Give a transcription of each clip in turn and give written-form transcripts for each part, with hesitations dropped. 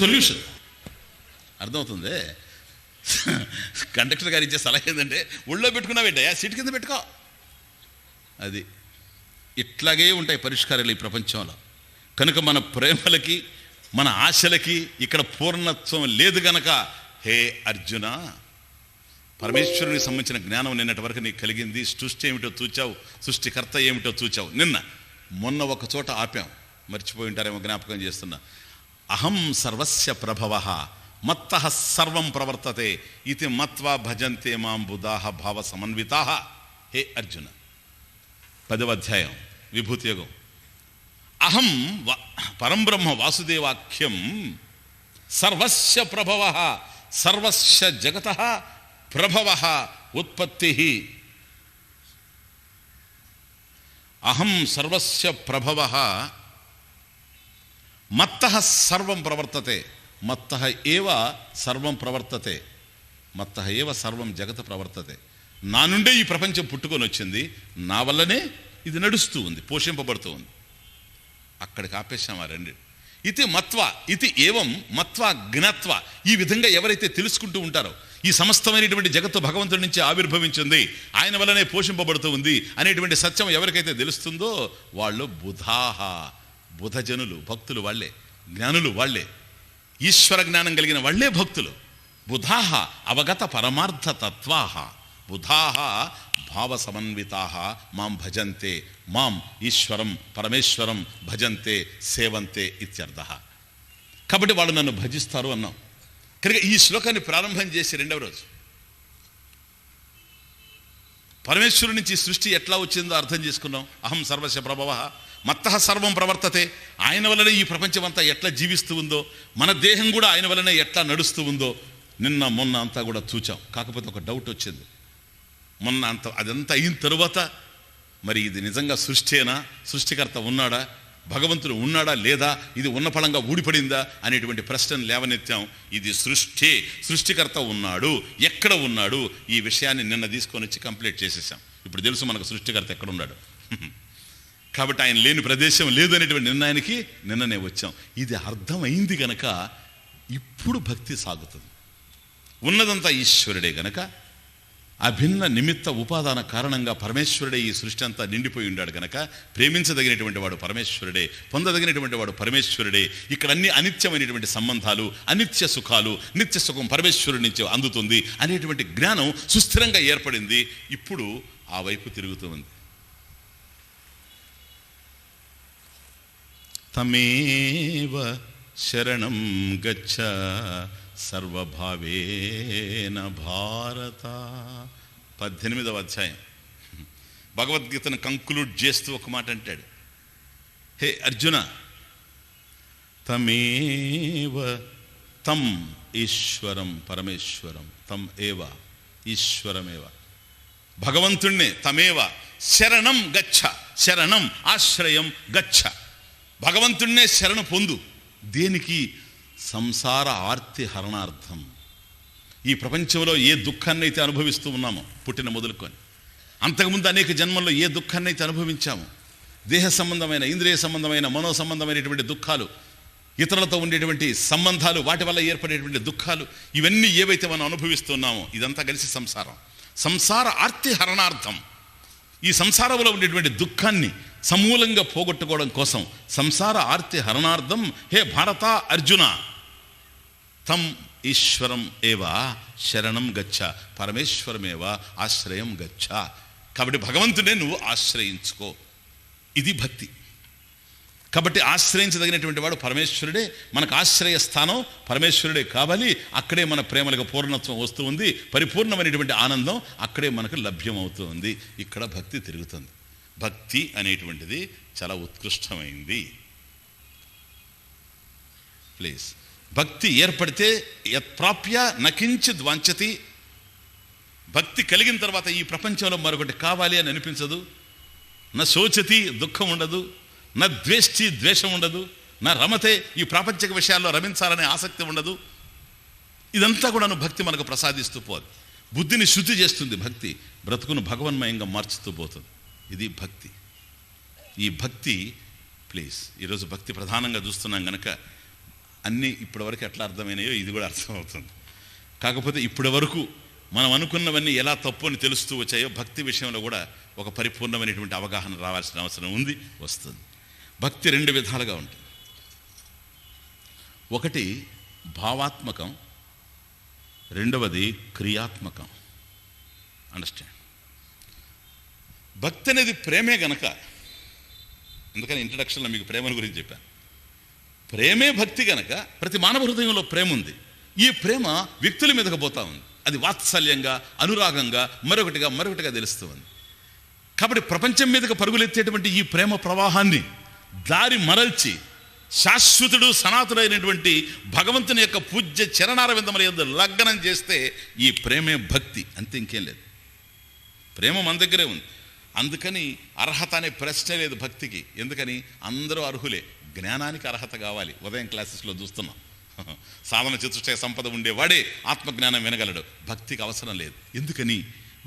Solution అర్థమవుతుంది. Conductor గారు ఇచ్చే సలహా ఏంటంటే ఒళ్ళో పెట్టుకున్నావేంటయా, సీట్ కింద పెట్టుకో. అది ఇట్లాగే ఉంటాయి పరిష్కారాలు ఈ ప్రపంచంలో. కనుక మన ప్రేమలకి మన ఆశలకి ఇక్కడ పూర్ణత్వం లేదు గనక హే అర్జున, పరమేశ్వరునికి సంబంధించిన జ్ఞానం నిన్నటి వరకు నీకు కలిగింది. సృష్టి ఏమిటో చూచావు, సృష్టికర్త ఏమిటో చూచావు. మొన్న ఒక చోట ఆపాం, మర్చిపోయి ఉంటారేమో, జ్ఞాపకం చేస్తున్నా. అహం సర్వస్య ప్రభవః మత్తః సర్వం ప్రవర్తతే ఇది మత్వా భజంతే మాం బుధాః భావ సమన్వితాః. హే అర్జున, 10వ అధ్యాయం విభూతి యోగం. అహం పరంబ్రహ్మ వాసుదేవాఖ్యం సర్వస్య ప్రభవః సర్వస్య జగతః ప్రభవః ఉత్పత్తిః. అహం సర్వస్య ప్రభవః మత్తః సర్వం ప్రవర్తతే. మత్తః ఏవ సర్వం ప్రవర్తతే. మత్తః ఏవ సర్వం జగత్ ప్రవర్తతే. నా నుండే ఈ ప్రపంచం పుట్టుకొని వచ్చింది, నా వల్లనే ఇది నడుస్తూ ఉంది, పోషింపబడుతూ ఉంది. అక్కడికి ఆపేశాం ఆ రెండు. ఇది మత్వ ఇది ఏవం మత్వ జ్ఞత్వ. ఈ విధంగా ఎవరైతే తెలుసుకుంటూ ఉంటారో ఈ సమస్తమైనటువంటి జగత్తు భగవంతుడి నుంచి ఆవిర్భవించింది, ఆయన వల్లనే పోషింపబడుతూ ఉంది అనేటువంటి సత్యం ఎవరికైతే తెలుస్తుందో వాళ్ళు బుధాహ, బుధజనులు, భక్తులు వాళ్ళే, జ్ఞానులు వాళ్ళే, ఈశ్వర జ్ఞానం కలిగిన వాళ్ళే భక్తులు. బుధాహ అవగత పరమార్థ తత్వాహ బుధాహ భావ సమన్వితాహ మాం భజంతే. మాం ఈశ్వరం పరమేశ్వరం భజంతే సేవంతే ఇత్యర్థః. కాబట్టి వాళ్ళు నన్ను భజిస్తారు అన్నాం. కనుక ఈ శ్లోకాన్ని ప్రారంభం చేసి 2వ రోజు పరమేశ్వరుడి నుంచి సృష్టి ఎట్లా వచ్చిందో అర్థం చేసుకున్నాం. అహం సర్వస్య ప్రభవః మత్తః సర్వం ప్రవర్తతే. ఆయన వల్లనే ఈ ప్రపంచం అంతా ఎట్లా జీవిస్తూ ఉందో, మన దేహం కూడా ఆయన వల్లనే ఎట్లా నడుస్తూ ఉందో మొన్న అంతా కూడా చూచాం. కాకపోతే ఒక డౌట్ వచ్చింది. అదంతా అయిన తరువాత మరి ఇది నిజంగా సృష్టియేనా, సృష్టికర్త ఉన్నాడా, భగవంతుడు ఉన్నాడా లేదా, ఇది ఉన్న ఫలంగా ఊడిపడిందా అనేటువంటి ప్రశ్నను లేవనెత్తాం. ఇది సృష్టికర్త ఉన్నాడు, ఎక్కడ ఉన్నాడు, ఈ విషయాన్ని నిన్న తీసుకొని వచ్చి కంప్లీట్ చేసేసాం. ఇప్పుడు తెలుసు మనకు సృష్టికర్త ఎక్కడ ఉన్నాడు. కాబట్టి ఆయన లేని ప్రదేశం లేదు అనేటువంటి నిర్ణయానికి నిన్ననే వచ్చాం. ఇది అర్థమైంది గనక ఇప్పుడు భక్తి సాగుతుంది. ఉన్నదంతా ఈశ్వరుడే గనక, అభిన్న నిమిత్త ఉపాదాన కారణంగా పరమేశ్వరుడే ఈ సృష్టి అంతా నిండిపోయి ఉన్నాడు గనక ప్రేమించదగినటువంటి వాడు పరమేశ్వరుడే, పొందదగినటువంటి వాడు పరమేశ్వరుడే. ఇక్కడ అన్ని అనిత్యమైనటువంటి సంబంధాలు, అనిత్య సుఖాలు, నిత్య సుఖం పరమేశ్వరుడి నుంచి అందుతుంది అనేటువంటి జ్ఞానం సుస్థిరంగా ఏర్పడింది. ఇప్పుడు ఆ వైపు తిరుగుతూ ఉంది. తమేవ శరణం గచ్చ సర్వభావేన భారత. 18వ అధ్యాయం భగవద్గీతను కంక్లూడ్ చేస్తూ ఒక మాట అంటాడు. హే అర్జున, తమేవ తం ఈశ్వరం పరమేశ్వరం తం ఏవ ఈశ్వరమేవ, భగవంతుణ్ణే తమేవ శరణం గచ్చ. శరణం ఆశ్రయం గచ్చ, భగవంతుణ్ణే శరణు పొందు. దేనికి? సంసార ఆర్తి హరణార్థం. ఈ ప్రపంచంలో ఏ దుఃఖాన్ని అయితే అనుభవిస్తూ ఉన్నామో పుట్టిన మొదలుకొని, అంతకుముందు అనేక జన్మల్లో ఏ దుఃఖాన్ని అయితే అనుభవించామో, దేహ సంబంధమైన, ఇంద్రియ సంబంధమైన, మనో సంబంధమైనటువంటి దుఃఖాలు, ఇతరులతో ఉండేటువంటి సంబంధాలు, వాటి వల్ల ఏర్పడేటువంటి దుఃఖాలు, ఇవన్నీ ఏవైతే మనం అనుభవిస్తున్నామో ఇదంతా కలిసి సంసారం. సంసార ఆర్తి హరణార్థం. ఈ సంసారంలో ఉండేటువంటి దుఃఖాన్ని సమూలంగా పోగొట్టుకోవడం కోసం సంసార ఆర్తి హరణార్థం హే భారత అర్జున తం ఈశ్వరం ఏవ శరణం గచ్చ, పరమేశ్వరమేవ ఆశ్రయం గచ్చ. కాబట్టి భగవంతుడే నువ్వు ఆశ్రయించుకో. ఇది భక్తి. కాబట్టి ఆశ్రయించదగినటువంటి వాడు పరమేశ్వరుడే. మనకు ఆశ్రయ స్థానం పరమేశ్వరుడే కావాలి. అక్కడే మన ప్రేమలకు పూర్ణత్వం వస్తూ ఉంది, పరిపూర్ణమైనటువంటి ఆనందం అక్కడే మనకు లభ్యమవుతూ ఉంది. ఇక్కడ భక్తి తిరుగుతుంది. భక్తి అనేటువంటిది చాలా ఉత్కృష్టమైంది. ప్లీజ్, భక్తి ఏర్పడితే యత్ప్రాప్య నకించిద్ వాంఛతి. భక్తి కలిగిన తర్వాత ఈ ప్రపంచంలో మరొకటి కావాలి అని అనిపించదు. నా శోచతి, దుఃఖం ఉండదు. నా ద్వేష్టి, ద్వేషం ఉండదు. నా రమతే, ఈ ప్రాపంచిక విషయాల్లో రమించాలనే ఆసక్తి ఉండదు. ఇదంతా కూడా భక్తి మనకు ప్రసాదిస్తూ పోదు. బుద్ధిని శుద్ధి చేస్తుంది భక్తి, బ్రతుకును భగవన్మయంగా మార్చుతూ పోతుంది. ఇది భక్తి. ఈ భక్తి ప్లీజ్ ఈరోజు భక్తి ప్రధానంగా చూస్తున్నాం కనుక అన్నీ ఇప్పటివరకు ఎట్లా అర్థమైనాయో ఇది కూడా అర్థమవుతుంది. కాకపోతే ఇప్పటి వరకు మనం అనుకున్నవన్నీ ఎలా తప్పు అని తెలుస్తూ వచ్చాయో భక్తి విషయంలో కూడా ఒక పరిపూర్ణమైనటువంటి అవగాహన రావాల్సిన అవసరం ఉంది, వస్తుంది. భక్తి 2 విధాలుగా ఉంటుంది. ఒకటి భావాత్మకం, రెండవది క్రియాత్మకం. అండర్స్టాండ్? భక్తి అనేది ప్రేమే గనక, అందుకని ఇంట్రడక్షన్లో మీకు ప్రేమ గురించి చెప్పాను. ప్రేమే భక్తి గనక ప్రతి మానవ హృదయంలో ప్రేమ ఉంది. ఈ ప్రేమ వ్యక్తుల మీదకి పోతా ఉంది. అది వాత్సల్యంగా, అనురాగంగా, మరొకటిగా తెలుస్తూ ఉంది. కాబట్టి ప్రపంచం మీదకి పరుగులెత్తేటువంటి ఈ ప్రేమ ప్రవాహాన్ని దారి మరల్చి శాశ్వతుడు సనాతుడైనటువంటి భగవంతుని యొక్క పూజ్య చరణారవిందముల యందు లగ్నం చేస్తే ఈ ప్రేమే భక్తి, అంతే, ఇంకేం లేదు. ప్రేమ మన దగ్గరే ఉంది. అందుకని అర్హత అనే ప్రశ్నే లేదు భక్తికి. ఎందుకని? అందరూ అర్హులే. జ్ఞానానికి అర్హత కావాలి. ఉదయం క్లాసెస్లో చూస్తున్నాం, సాధన చతుష్టయ సంపద ఉండేవాడే ఆత్మజ్ఞానం వినగలడు. భక్తికి అవసరం లేదు. ఎందుకని?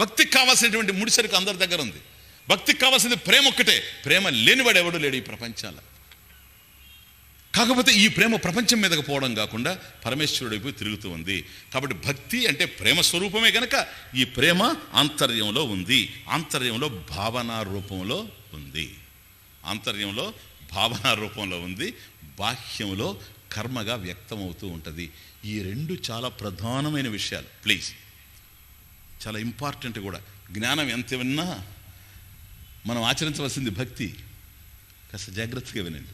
భక్తికి కావాల్సినటువంటి ముడిసరికి అందరి దగ్గర ఉంది. భక్తికి కావాల్సింది ప్రేమ ఒక్కటే. ప్రేమ లేనివాడు ఎవడు లేడు ఈ ప్రపంచాల. కాకపోతే ఈ ప్రేమ ప్రపంచం మీదకి పోవడం కాకుండా పరమేశ్వరుడు వైపు తిరుగుతూ ఉంది. కాబట్టి భక్తి అంటే ప్రేమ స్వరూపమే కనుక ఈ ప్రేమ ఆంతర్యంలో ఉంది, ఆంతర్యంలో భావనా రూపంలో ఉంది, ఆంతర్యంలో భావనా రూపంలో ఉంది, బాహ్యంలో కర్మగా వ్యక్తమవుతూ ఉంటుంది. ఈ 2 చాలా ప్రధానమైన విషయాలు. ప్లీజ్, చాలా ఇంపార్టెంట్ కూడా. జ్ఞానం ఎంత విన్నా మనం ఆచరించవలసింది భక్తి. కాస్త జాగ్రత్తగా వినండి.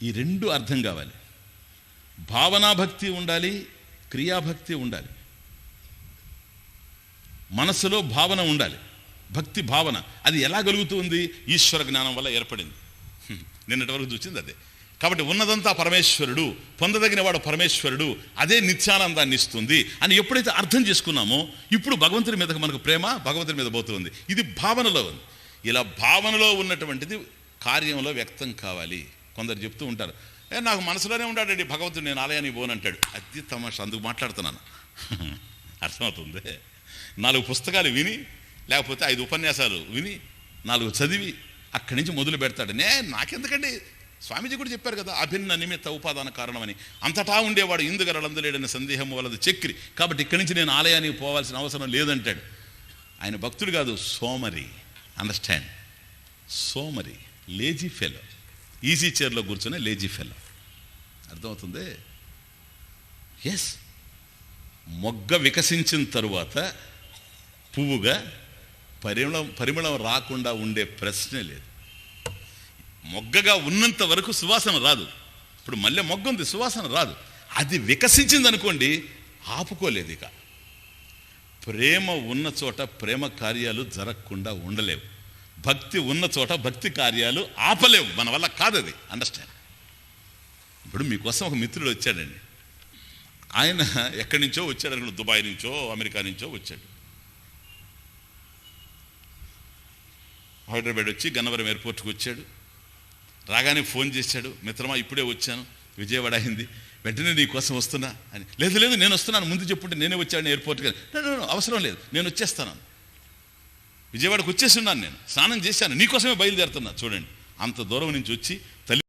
ఈ 2 అర్థం కావాలి. భావనా భక్తి ఉండాలి, క్రియాభక్తి ఉండాలి. మనసులో భావన ఉండాలి, భక్తి భావన. అది ఎలా కలుగుతుంది? ఈశ్వర జ్ఞానం వల్ల ఏర్పడింది. నిన్నటి వరకు చూసింది అదే. కాబట్టి ఉన్నదంతా పరమేశ్వరుడు, పొందదగిన వాడు పరమేశ్వరుడు, అదే నిత్యానందాన్ని ఇస్తుంది అని ఎప్పుడైతే అర్థం చేసుకున్నామో ఇప్పుడు భగవంతుని మీదకి మనకు ప్రేమ భగవంతుని మీద పోతుంది. ఇది భావనలో ఉంది. ఇలా భావనలో ఉన్నటువంటిది కార్యంలో వ్యక్తం కావాలి. కొందరు చెప్తూ ఉంటారు, నాకు మనసులోనే ఉంటాడండి భగవంతుడు, నేను ఆలయానికి పోనంటాడు. అది తమాషా, అందుకు మాట్లాడుతున్నాను. అర్థమవుతుంది? 4 పుస్తకాలు విని, లేకపోతే 5 ఉపన్యాసాలు విని, 4 చదివి అక్కడి నుంచి మొదలు పెడతాడు. నాకెందుకండి, స్వామీజీ కూడా చెప్పారు కదా, అభిన్న నిమిత్త ఉపాదాన కారణమని. అంతటా ఉండేవాడు ఇందుగరలందులేడని సందేహం వలదు చక్రి. కాబట్టి ఇక్కడి నుంచి నేను ఆలయానికి పోవాల్సిన అవసరం లేదంటాడు. ఆయన భక్తుడు కాదు, సోమరి. అండర్స్టాండ్? సోమరి, లేజీ ఫెలో, ఈజీ చైర్లో కూర్చొని లేజీ ఫెలో. అర్థమవుతుంది? ఎస్, మొగ్గ వికసించిన తరువాత పువ్వుగా పరిమళం రాకుండా ఉండే ప్రశ్నే లేదు. మొగ్గగా ఉన్నంత వరకు సువాసన రాదు. ఇప్పుడు మళ్ళీ మొగ్గ ఉంది, సువాసన రాదు. అది వికసించింది అనుకోండి, ఆపుకోలేదు. ఇక ప్రేమ ఉన్న చోట ప్రేమ కార్యాలు జరగకుండా ఉండలేవు. భక్తి ఉన్న చోట భక్తి కార్యాలు ఆపలేవు. మన వల్ల కాదు అది. అండర్స్టాండ్? ఇప్పుడు మీకోసం ఒక మిత్రుడు వచ్చాడండి. ఆయన ఎక్కడి నుంచో వచ్చాడు అనుకోండి, దుబాయ్ నుంచో అమెరికా నుంచో వచ్చాడు. హైదరాబాద్ వచ్చి గన్నవరం ఎయిర్పోర్ట్కి వచ్చాడు. రాగానే ఫోన్ చేశాడు, మిత్రమా ఇప్పుడే వచ్చాను, విజయవాడ అయింది, వెంటనే నీ కోసం వస్తున్నా అని. లేదు నేను వస్తున్నాను, ముందు చెప్పుంటే నేనే వచ్చాను ఎయిర్పోర్ట్కి. అవసరం లేదు, నేను వచ్చేస్తాను. విజయవాడకు వచ్చేసి ఉన్నాను, నేను స్నానం చేశాను, నీకోసమే బయలుదేరుతున్నా. చూడండి, అంత దూరం నుంచి వచ్చి